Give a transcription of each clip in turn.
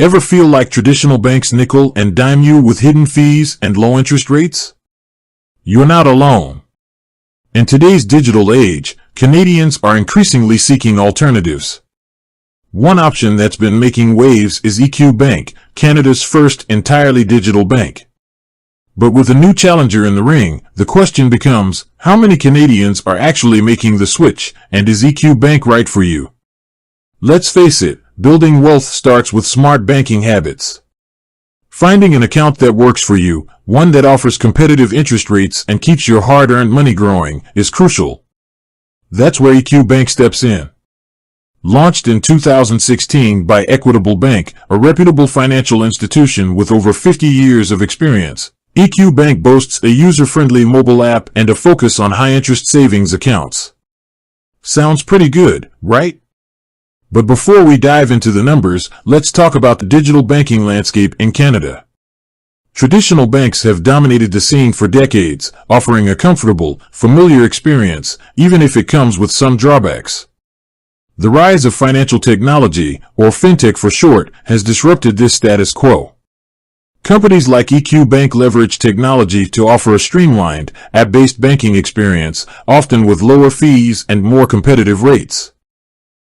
Ever feel like traditional banks nickel and dime you with hidden fees and low interest rates? You're not alone. In today's digital age, Canadians are increasingly seeking alternatives. One option that's been making waves is EQ Bank, Canada's first entirely digital bank. But with a new challenger in the ring, the question becomes, how many Canadians are actually making the switch, and is EQ Bank right for you? Let's face it, building wealth starts with smart banking habits. Finding an account that works for you, one that offers competitive interest rates and keeps your hard-earned money growing, is crucial. That's where EQ Bank steps in. Launched in 2016 by Equitable Bank, a reputable financial institution with over 50 years of experience, EQ Bank boasts a user-friendly mobile app and a focus on high-interest savings accounts. Sounds pretty good, right? But before we dive into the numbers, let's talk about the digital banking landscape in Canada. Traditional banks have dominated the scene for decades, offering a comfortable, familiar experience, even if it comes with some drawbacks. The rise of financial technology, or fintech for short, has disrupted this status quo. Companies like EQ Bank leverage technology to offer a streamlined, app-based banking experience, often with lower fees and more competitive rates.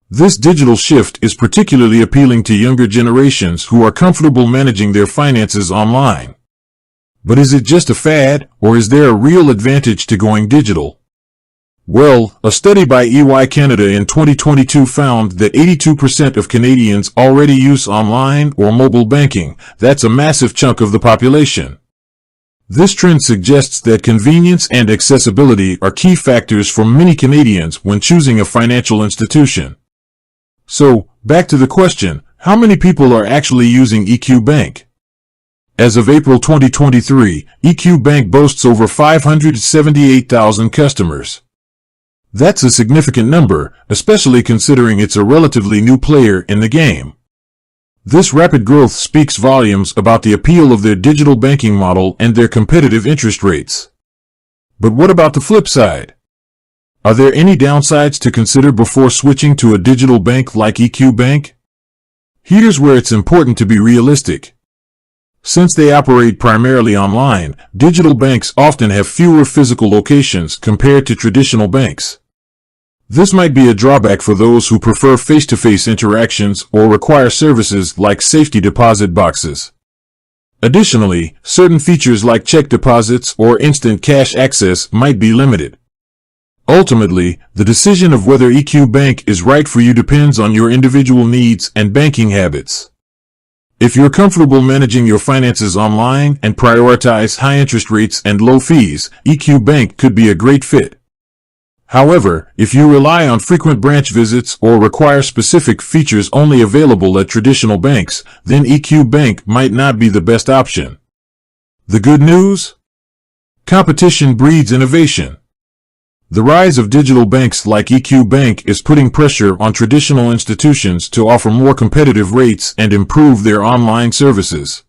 This digital shift is particularly appealing to younger generations who are comfortable managing their finances online. But is it just a fad, or is there a real advantage to going digital? Well, a study by EY Canada in 2022 found that 82% of Canadians already use online or mobile banking. That's a massive chunk of the population. This trend suggests that convenience and accessibility are key factors for many Canadians when choosing a financial institution. So, back to the question, how many people are actually using EQ Bank? As of April 2023, EQ Bank boasts over 578,000 customers. That's a significant number, especially considering it's a relatively new player in the game. This rapid growth speaks volumes about the appeal of their digital banking model and their competitive interest rates. But what about the flip side? Are there any downsides to consider before switching to a digital bank like EQ Bank? Here's where it's important to be realistic. Since they operate primarily online, digital banks often have fewer physical locations compared to traditional banks. This might be a drawback for those who prefer face-to-face interactions or require services like safety deposit boxes. Additionally, certain features like check deposits or instant cash access might be limited. Ultimately, the decision of whether EQ Bank is right for you depends on your individual needs and banking habits. If you're comfortable managing your finances online and prioritize high interest rates and low fees, EQ Bank could be a great fit. However, if you rely on frequent branch visits or require specific features only available at traditional banks, then EQ Bank might not be the best option. The good news? Competition breeds innovation. The rise of digital banks like EQ Bank is putting pressure on traditional institutions to offer more competitive rates and improve their online services.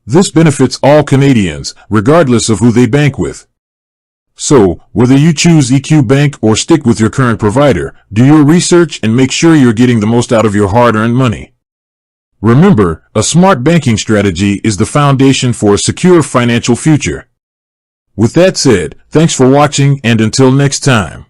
This benefits all Canadians, regardless of who they bank with. So, whether you choose EQ Bank or stick with your current provider, do your research and make sure you're getting the most out of your hard-earned money. Remember, a smart banking strategy is the foundation for a secure financial future. With that said, thanks for watching, and until next time.